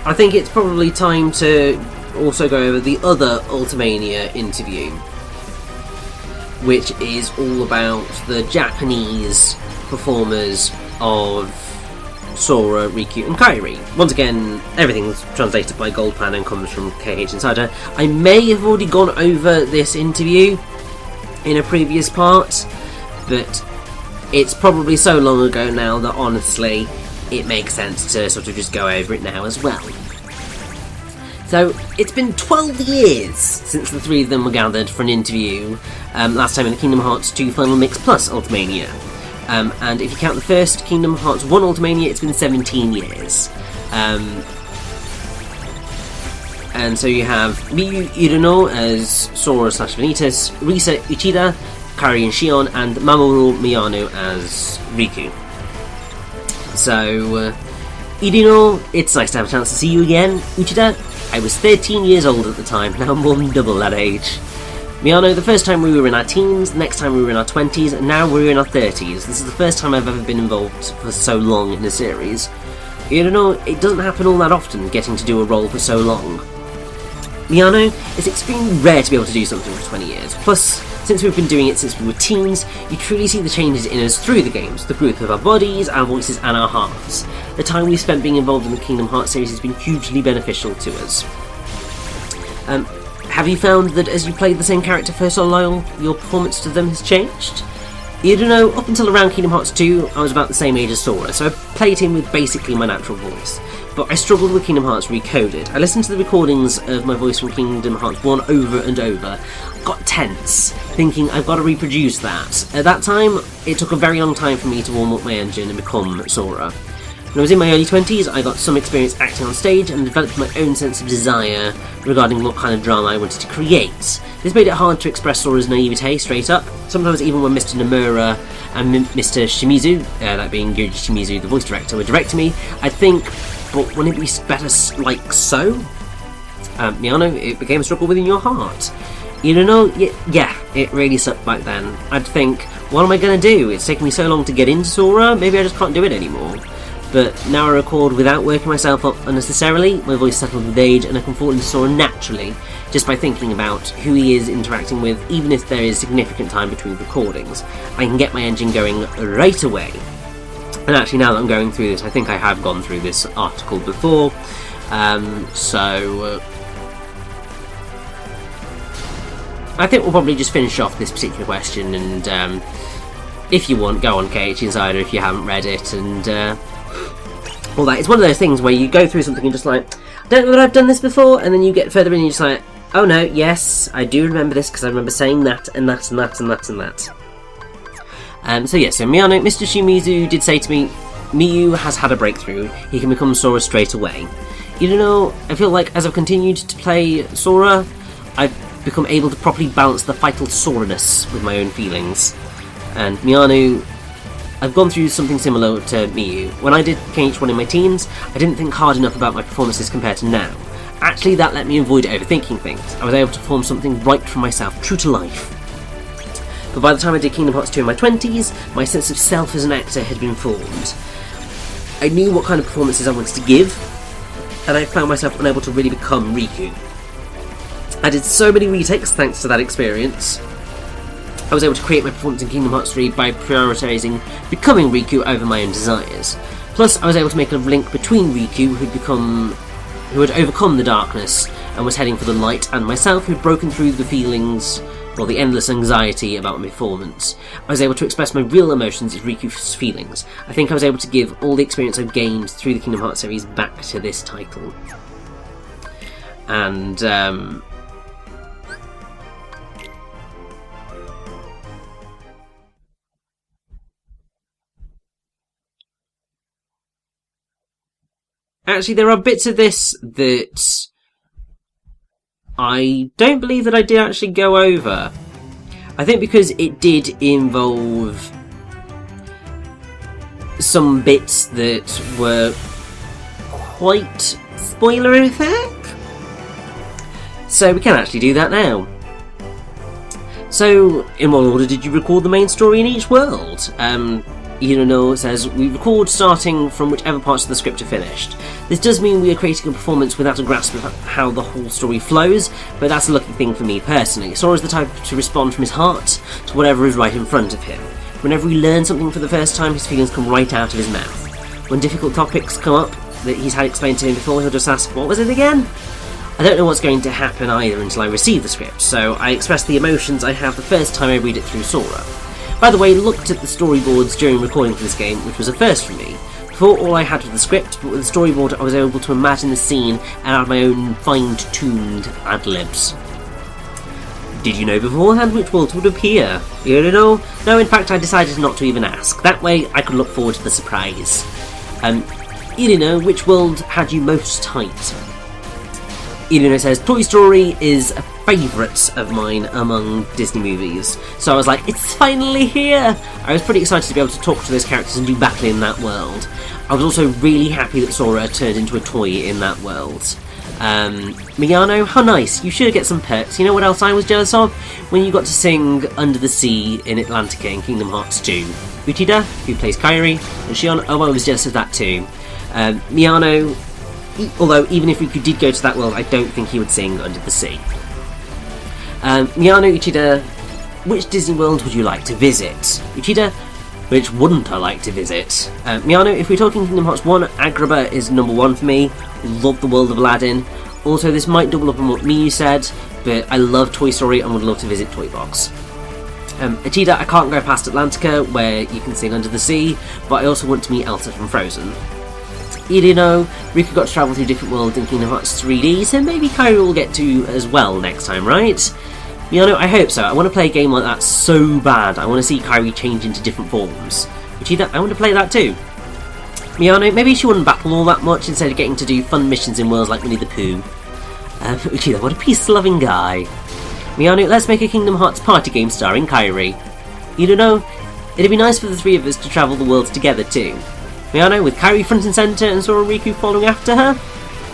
A: I think it's probably time to also go over the other Ultimania interview, which is all about the Japanese performers of Sora, Riku and Kairi. Once again, everything's translated by Goldpan and comes from KH Insider. I may have already gone over this interview in a previous part, but it's probably so long ago now that honestly it makes sense to sort of just go over it now as well. So, it's been 12 years since the three of them were gathered for an interview, last time in the Kingdom Hearts 2 Final Mix Plus Ultimania. And if you count the first Kingdom Hearts 1 Ultimania, it's been 17 years. And so you have Miyu Irino as Sora/Vanitas, Risa Uchida, Kairi and Shion, and Mamoru Miyano as Riku. So, Irino, it's nice to have a chance to see you again. Uchida, I was 13 years old at the time, now more than double that age. Miyano, the first time we were in our teens, the next time we were in our 20s, and now we're in our 30s. This is the first time I've ever been involved for so long in a series. Irino, it doesn't happen all that often, getting to do a role for so long. Miyano, it's extremely rare to be able to do something for 20 years. Plus, since we've been doing it since we were teens, you truly see the changes in us through the games, the growth of our bodies, our voices and our hearts. The time we've spent being involved in the Kingdom Hearts series has been hugely beneficial to us. Have you found that as you played the same character for so long, your performance to them has changed? You don't know, up until around Kingdom Hearts 2, I was about the same age as Sora, so I played him with basically my natural voice. But I struggled with Kingdom Hearts Recoded. I listened to the recordings of my voice from Kingdom Hearts 1 over and over, got tense, thinking I've got to reproduce that. At that time, it took a very long time for me to warm up my engine and become Sora. When I was in my early 20s, I got some experience acting on stage and developed my own sense of desire regarding what kind of drama I wanted to create. This made it hard to express Sora's naivete straight up, sometimes even when Mr. Nomura and Mr. Shimizu, that being Yoji Shimizu, the voice director, would direct me, I'd think, but wouldn't it be better like so? Miyano, it became a struggle within your heart. You don't know, yeah, it really sucked back then. I'd think, what am I going to do? It's taken me so long to get into Sora, maybe I just can't do it anymore. But now I record without working myself up unnecessarily, my voice settled with age, and I can fall into Sora naturally, just by thinking about who he is interacting with, even if there is significant time between recordings. I can get my engine going right away. And actually, now that I'm going through this, I think I have gone through this article before, so I think we'll probably just finish off this particular question, and if you want, go on KH Insider if you haven't read it, and all that. It's one of those things where you go through something and just like, I don't know that I've done this before, and then you get further in and you're just like, oh no, yes, I do remember this because I remember saying that, and that, and that, and that, and that. So Miyano, Mr. Shimizu did say to me, Miyu has had a breakthrough, he can become Sora straight away. You know, I feel like as I've continued to play Sora, I've become able to properly balance the vital soreness with my own feelings. And Miano, I've gone through something similar to Miyu. When I did KH1 in my teens, I didn't think hard enough about my performances compared to now. Actually, that let me avoid overthinking things. I was able to form something right for myself, true to life. But by the time I did Kingdom Hearts 2 in my 20s, my sense of self as an actor had been formed. I knew what kind of performances I wanted to give, and I found myself unable to really become Riku. I did so many retakes thanks to that experience. I was able to create my performance in Kingdom Hearts 3 by prioritising becoming Riku over my own desires. Plus, I was able to make a link between Riku, who had overcome the darkness and was heading for the light, and myself, who had broken through the feelings, well, the endless anxiety about my performance. I was able to express my real emotions as Riku's feelings. I think I was able to give all the experience I've gained through the Kingdom Hearts series back to this title. And, actually, there are bits of this that I don't believe that I did actually go over. I think because it did involve some bits that were quite spoilerific. So we can actually do that now. So, in what order did you record the main story in each world? It says, we record starting from whichever parts of the script are finished. This does mean we are creating a performance without a grasp of how the whole story flows, but that's a lucky thing for me personally. Sora's the type to respond from his heart to whatever is right in front of him. Whenever he learns something for the first time, his feelings come right out of his mouth. When difficult topics come up that he's had explained to him before, he'll just ask, what was it again? I don't know what's going to happen either until I receive the script, so I express the emotions I have the first time I read it through Sora. By the way, looked at the storyboards during recording for this game, which was a first for me. Before, all I had was the script, but with the storyboard I was able to imagine the scene and add my own fine-tuned ad-libs. Did you know beforehand which world would appear? You don't know? No, in fact I decided not to even ask. That way I could look forward to the surprise. Irino, which world had you most tight? Irino says, Toy Story is a favourite of mine among Disney movies. So I was like, it's finally here! I was pretty excited to be able to talk to those characters and do battle in that world. I was also really happy that Sora turned into a toy in that world. Miyano, how nice. You should get some perks. You know what else I was jealous of? When you got to sing Under the Sea in Atlantica in Kingdom Hearts 2. Uchida, who plays Kairi, and Shion, I was jealous of that too. Miyano, although even if Riku did go to that world, I don't think he would sing Under the Sea. Miyano, Uchida, which Disney world would you like to visit? Uchida, which wouldn't I like to visit? Miyano, if we're talking Kingdom Hearts 1, Agrabah is number 1 for me. Love the world of Aladdin. Also, this might double up on what Miyu said, but I love Toy Story and would love to visit Toy Box. Uchida, I can't go past Atlantica, where you can sing Under the Sea, but I also want to meet Elsa from Frozen. Irino, Riku got to travel through different worlds in Kingdom Hearts 3D, so maybe Kairi will get to as well next time, right? Miyano, I hope so. I want to play a game like that so bad. I want to see Kairi change into different forms. Uchida, I want to play that too. Miyano, maybe she wouldn't battle all that much instead of getting to do fun missions in worlds like Winnie the Pooh. Uchida, what a peace-loving guy. Miyano, let's make a Kingdom Hearts party game starring Kairi. Irino, it'd be nice for the three of us to travel the worlds together too. Miyano, with Kairi front and centre and Sora and Riku following after her.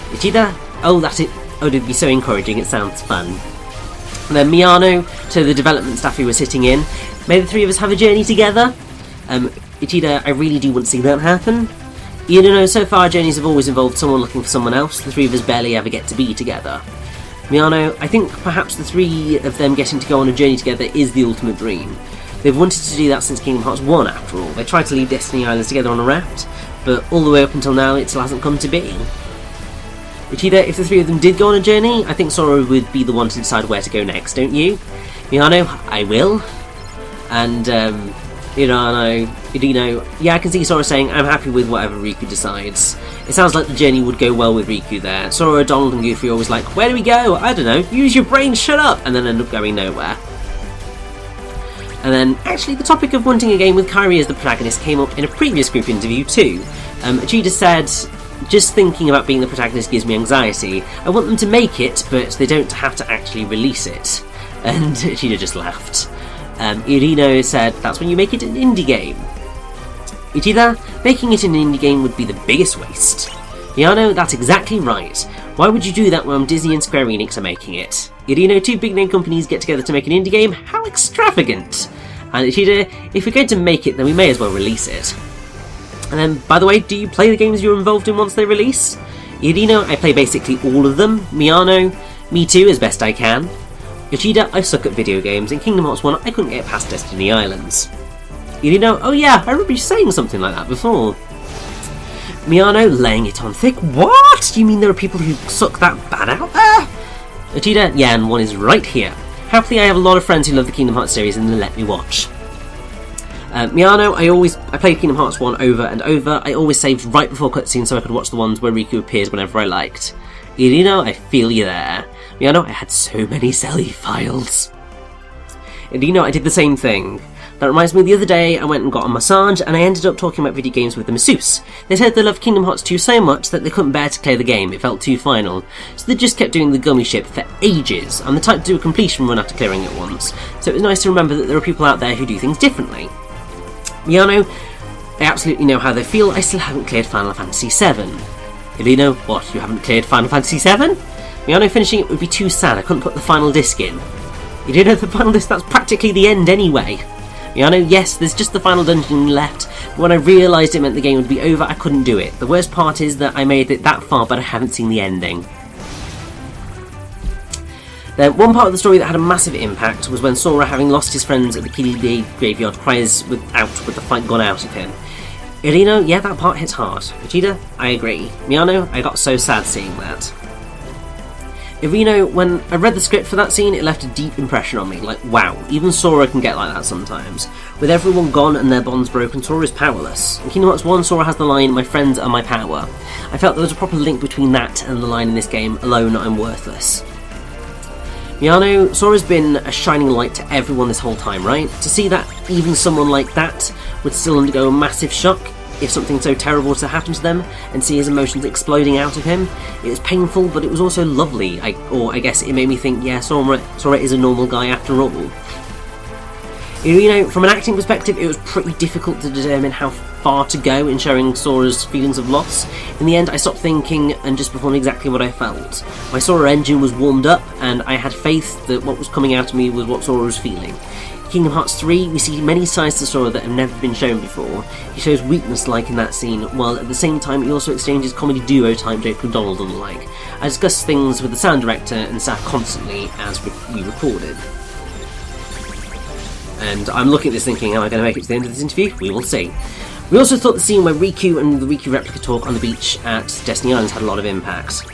A: Uchida, oh, that's it. Oh, it'd be so encouraging, it sounds fun. And then Miyano, to the development staff who were sitting in, may the three of us have a journey together? Uchida, I really do want to see that happen. Irino, so far journeys have always involved someone looking for someone else. The three of us barely ever get to be together. Miyano, I think perhaps the three of them getting to go on a journey together is the ultimate dream. They've wanted to do that since Kingdom Hearts 1 after all. They tried to leave Destiny Islands together on a raft, but all the way up until now it still hasn't come to be. Uchida, if the three of them did go on a journey, I think Sora would be the one to decide where to go next, don't you? Miyano, I will. And, Irino, yeah, I can see Sora saying, I'm happy with whatever Riku decides. It sounds like the journey would go well with Riku there. Sora, Donald and Goofy are always like, where do we go? I don't know, use your brain, shut up! And then end up going nowhere. And then, actually, the topic of wanting a game with Kairi as the protagonist came up in a previous group interview too. Uchida said, Just thinking about being the protagonist gives me anxiety. I want them to make it, but they don't have to actually release it. And Ishida just laughed. Irino said, that's when you make it an indie game. Uchida, making it an indie game would be the biggest waste. Miano, that's exactly right. Why would you do that when Disney and Square Enix are making it? Irino, two big name companies get together to make an indie game? How extravagant! And Uchida, if we're going to make it, then we may as well release it. And then, by the way, do you play the games you're involved in once they release? Irino, I play basically all of them. Miano, me too, as best I can. Uchida, I suck at video games. In Kingdom Hearts 1, I couldn't get past Destiny Islands. Irino, oh yeah, I remember you saying something like that before. Miano, laying it on thick. What? Do you mean there are people who suck that bad out there? Uchida, yeah, and one is right here. Happily, I have a lot of friends who love the Kingdom Hearts series and they let me watch. Miano, I played Kingdom Hearts 1 over and over. I always saved right before cutscenes so I could watch the ones where Riku appeared whenever I liked. Irino, I feel you there. Miano, I had so many save files. Irino, I did the same thing. That reminds me, the other day I went and got a massage and I ended up talking about video games with the masseuse. They said they loved Kingdom Hearts 2 so much that they couldn't bear to clear the game, it felt too final. So they just kept doing the gummy ship for ages. I'm the type to do a completion run after clearing it once, so it was nice to remember that there are people out there who do things differently. Miano, I absolutely know how they feel, I still haven't cleared Final Fantasy VII. Irino, what, you haven't cleared Final Fantasy VII? Miano, finishing it would be too sad, I couldn't put the final disc in. Irino, the final disc, that's practically the end anyway. Miano, yes, there's just the final dungeon left, but when I realised it meant the game would be over, I couldn't do it. The worst part is that I made it that far, but I haven't seen the ending. Then, one part of the story that had a massive impact was when Sora, having lost his friends at the Kili graveyard, cries with the fight gone out of him. Irino, yeah, that part hits hard. Vegeta, I agree. Miano, I got so sad seeing that. Irino, when I read the script for that scene, it left a deep impression on me. Like, wow, even Sora can get like that sometimes. With everyone gone and their bonds broken, Sora is powerless. In Kingdom Hearts 1, Sora has the line, my friends are my power. I felt there was a proper link between that and the line in this game, alone I'm worthless. Miano, Sora's been a shining light to everyone this whole time, right? To see that even someone like that would still undergo a massive shock if something so terrible to happen to them, and see his emotions exploding out of him. It was painful, but it was also lovely. I guess it made me think, yeah, Sora is a normal guy after all. Irino, from an acting perspective, it was pretty difficult to determine how far to go in showing Sora's feelings of loss. In the end, I stopped thinking and just performed exactly what I felt. My Sora engine was warmed up, and I had faith that what was coming out of me was what Sora was feeling. In Kingdom Hearts 3, we see many sides to Sora that have never been shown before. He shows weakness like in that scene, while at the same time he also exchanges comedy duo time Jake McDonald and the like. I discussed things with the sound director and staff constantly as we recorded. And I'm looking at this thinking, am I going to make it to the end of this interview? We will see. We also thought the scene where Riku and the Riku replica talk on the beach at Destiny Islands had a lot of impact.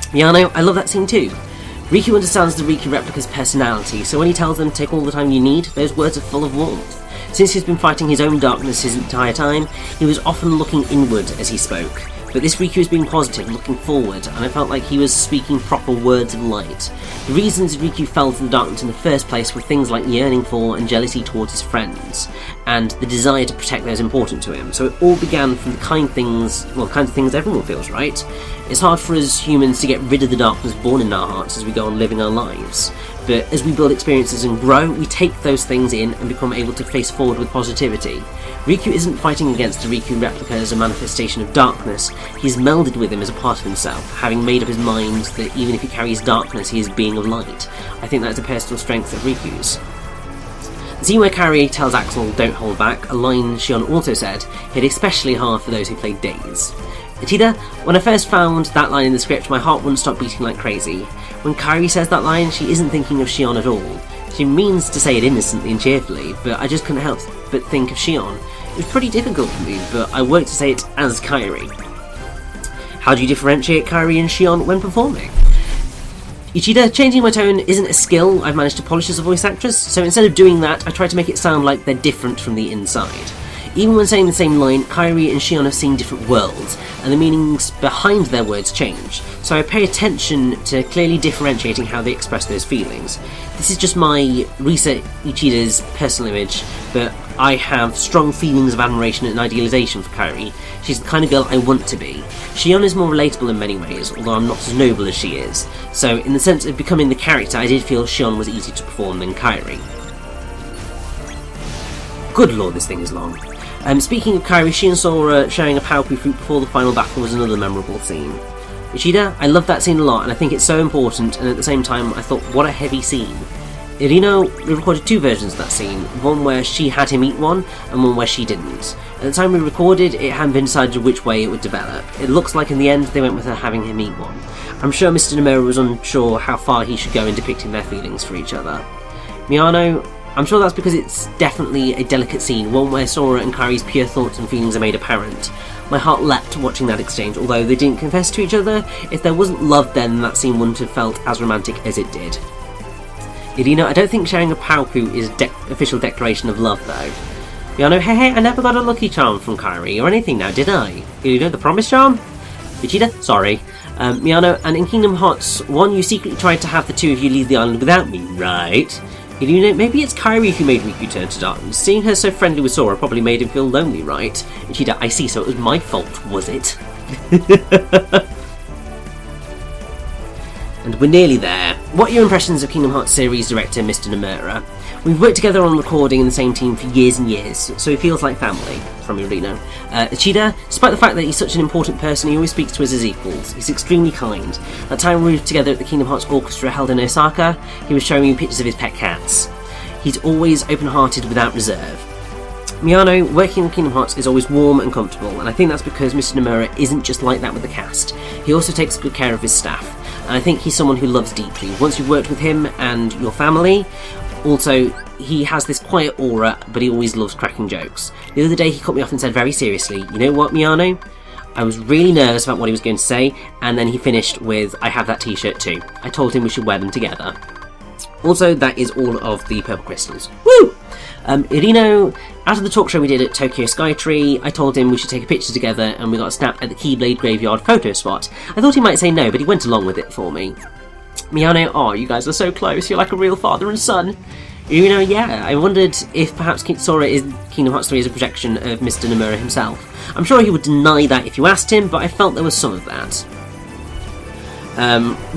A: Miano, I love that scene too. Riku understands the Riku replica's personality, so when he tells them to take all the time you need, those words are full of warmth. Since he's been fighting his own darkness his entire time, he was often looking inward as he spoke. But this Riku is being positive, looking forward, and I felt like he was speaking proper words of light. The reasons Riku fell to the darkness in the first place were things like yearning for and jealousy towards his friends, and the desire to protect those important to him. So it all began from the kinds of things everyone feels, right? It's hard for us humans to get rid of the darkness born in our hearts as we go on living our lives. But as we build experiences and grow, we take those things in and become able to face forward with positivity. Riku isn't fighting against the Riku replica as a manifestation of darkness, he's melded with him as a part of himself, having made up his mind that even if he carries darkness, he is being of light. I think that's a personal strength of Riku's. The scene where Kairi tells Axel, don't hold back, a line Shion also said, hit especially hard for those who played Days. Atida, when I first found that line in the script, my heart wouldn't stop beating like crazy. When Kairi says that line, she isn't thinking of Shion at all. She means to say it innocently and cheerfully, but I just couldn't help but think of Shion. It was pretty difficult for me, but I worked to say it as Kairi. How do you differentiate Kairi and Shion when performing? Uchida, changing my tone isn't a skill I've managed to polish as a voice actress, so instead of doing that, I try to make it sound like they're different from the inside. Even when saying the same line, Kairi and Shion have seen different worlds, and the meanings behind their words change, so I pay attention to clearly differentiating how they express those feelings. This is just my Risa Ichida's personal image, but I have strong feelings of admiration and idealisation for Kairi. She's the kind of girl I want to be. Shion is more relatable in many ways, although I'm not as noble as she is, so in the sense of becoming the character, I did feel Shion was easier to perform than Kairi. Good lord, this thing is long. Speaking of Kairi, she and Sora sharing a power fruit before the final battle was another memorable scene. Ichida, I love that scene a lot, and I think it's so important, and at the same time I thought, what a heavy scene. Irino recorded 2 versions of that scene, one where she had him eat one, and one where she didn't. At the time we recorded, it hadn't been decided which way it would develop. It looks like in the end they went with her having him eat one. I'm sure Mr. Nomura was unsure how far he should go in depicting their feelings for each other. Miyano, I'm sure that's because it's definitely a delicate scene, one where Sora and Kairi's pure thoughts and feelings are made apparent. My heart leapt watching that exchange, although they didn't confess to each other. If there wasn't love then, that scene wouldn't have felt as romantic as it did. Irina, I don't think sharing a Pauku is official declaration of love though. Miyano, hey, I never got a lucky charm from Kairi or anything now, did I? Irina, the promise charm? Vegeta, sorry. Miyano, and in Kingdom Hearts 1 you secretly tried to have the two of you leave the island without me, right? Irina, maybe it's Kairi who made Riku turn to darkness. Seeing her so friendly with Sora probably made him feel lonely, right? Vegeta, I see, so it was my fault, was it? And we're nearly there. What are your impressions of Kingdom Hearts series director Mr. Nomura? We've worked together on recording in the same team for years and years, so he feels like family, from Irina. Ichida, despite the fact that he's such an important person, he always speaks to us as equals. He's extremely kind. That time we were together at the Kingdom Hearts Orchestra held in Osaka, he was showing me pictures of his pet cats. He's always open-hearted without reserve. Miyano, working on Kingdom Hearts is always warm and comfortable, and I think that's because Mr. Nomura isn't just like that with the cast. He also takes good care of his staff, and I think he's someone who loves deeply. Once you've worked with him and your family, also, he has this quiet aura, but he always loves cracking jokes. The other day he cut me off and said very seriously, you know what, Miyano? I was really nervous about what he was going to say, and then he finished with, I have that t-shirt too. I told him we should wear them together. Also, that is all of the purple crystals. Woo! Irino, after the talk show we did at Tokyo Skytree, I told him we should take a picture together and we got a snap at the Keyblade Graveyard photo spot. I thought he might say no, but he went along with it for me. Miyano, oh, you guys are so close, you're like a real father and son. Irino, yeah, I wondered if perhaps Sora in Kingdom Hearts 3 is a projection of Mr. Nomura himself. I'm sure he would deny that if you asked him, but I felt there was some of that.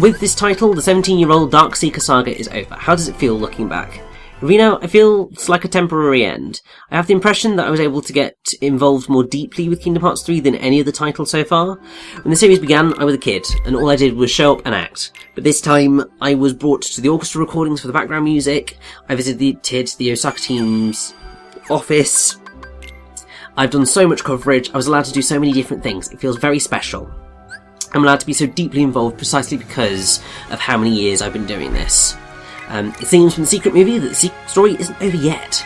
A: With this title, the 17-year-old Dark Seeker saga is over. How does it feel looking back? Reno, I feel it's like a temporary end. I have the impression that I was able to get involved more deeply with Kingdom Hearts 3 than any other title so far. When the series began, I was a kid, and all I did was show up and act. But this time, I was brought to the orchestra recordings for the background music, I visited the Osaka team's office, I've done so much coverage, I was allowed to do so many different things. It feels very special. I'm allowed to be so deeply involved precisely because of how many years I've been doing this. It seems from the secret movie that the story isn't over yet.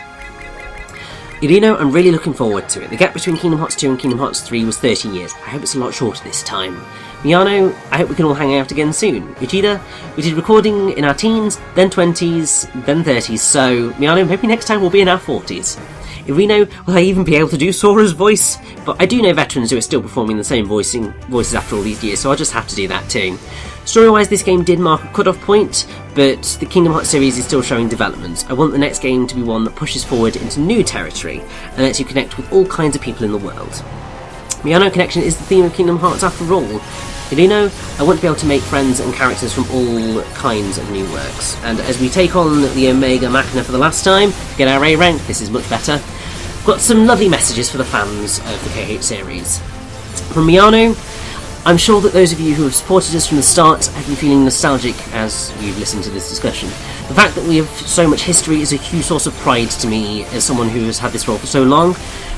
A: Irino, I'm really looking forward to it. The gap between Kingdom Hearts 2 and Kingdom Hearts 3 was 13 years. I hope it's a lot shorter this time. Miyano, I hope we can all hang out again soon. Uchida, we did recording in our teens, then 20s, then 30s, so Miyano, maybe next time we'll be in our 40s. Irino, will I even be able to do Sora's voice? But I do know veterans who are still performing the same voices after all these years, so I'll just have to do that too. Story-wise, this game did mark a cut-off point, but the Kingdom Hearts series is still showing developments. I want the next game to be one that pushes forward into new territory, and lets you connect with all kinds of people in the world. Miyano Connection is the theme of Kingdom Hearts after all. Irino, I want to be able to make friends and characters from all kinds of new works, and as we take on the Omega Machina for the last time, get our A rank, this is much better. Got some lovely messages for the fans of the KH series. From Miyano, I'm sure that those of you who have supported us from the start have been feeling nostalgic as we've listened to this discussion. The fact that we have so much history is a huge source of pride to me as someone who has had this role for so long.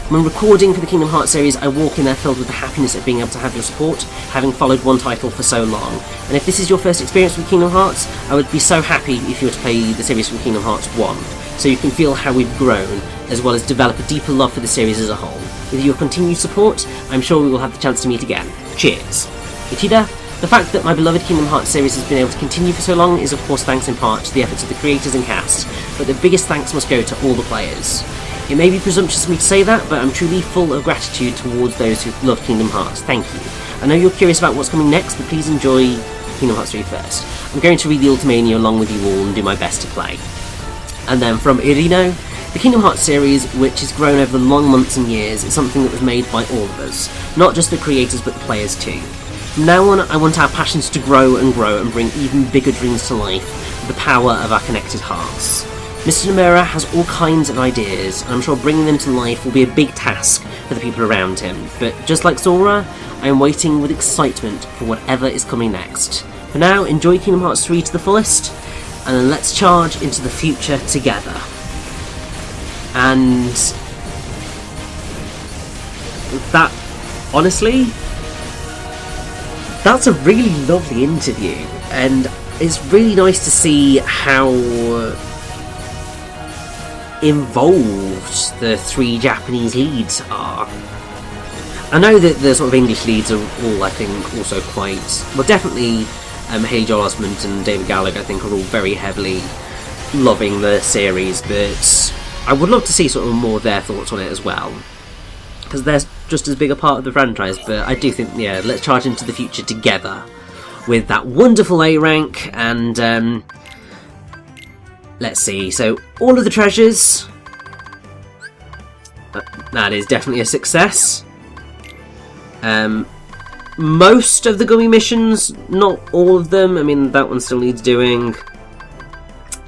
A: When recording for the Kingdom Hearts series, I walk in there filled with the happiness of being able to have your support, having followed one title for so long. And if this is your first experience with Kingdom Hearts, I would be so happy if you were to play the series from Kingdom Hearts 1, so you can feel how we've grown, as well as develop a deeper love for the series as a whole. With your continued support, I'm sure we will have the chance to meet again. Cheers! Uchida, the fact that my beloved Kingdom Hearts series has been able to continue for so long is of course thanks in part to the efforts of the creators and cast, but the biggest thanks must go to all the players. It may be presumptuous of me to say that, but I'm truly full of gratitude towards those who love Kingdom Hearts. Thank you. I know you're curious about what's coming next, but please enjoy Kingdom Hearts 3 first. I'm going to read the Ultimania along with you all and do my best to play. And then from Irino, the Kingdom Hearts series, which has grown over the long months and years, is something that was made by all of us, not just the creators but the players too. From now on, I want our passions to grow and bring even bigger dreams to life with the power of our connected hearts. Mr. Nomura has all kinds of ideas, and I'm sure bringing them to life will be a big task for the people around him, but just like Sora, I am waiting with excitement for whatever is coming next. For now, enjoy Kingdom Hearts 3 to the fullest, and then let's charge into the future together. And that, honestly, that's a really lovely interview, and it's really nice to see how involved the 3 Japanese leads are. I know that the sort of English leads are all, I think, also quite, well, definitely Haley Joel Osment and David Gallagher, I think, are all very heavily loving the series, but I would love to see sort of more of their thoughts on it as well, because they're just as big a part of the franchise. But I do think, yeah, let's charge into the future together with that wonderful A rank, and let's see, so all of the treasures, that is definitely a success. Most of the gummy missions, not all of them. I mean, that one still needs doing,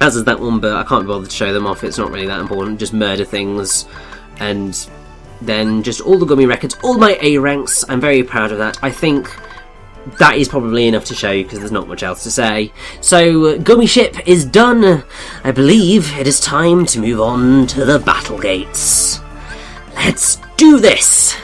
A: as is that one, but I can't bother to show them off, it's not really that important. Just murder things, and then just all the gummy records, all my A ranks. I'm very proud of that. I think that is probably enough to show you, because there's not much else to say. So, Gummy Ship is done. I believe it is time to move on to the battle gates. Let's do this!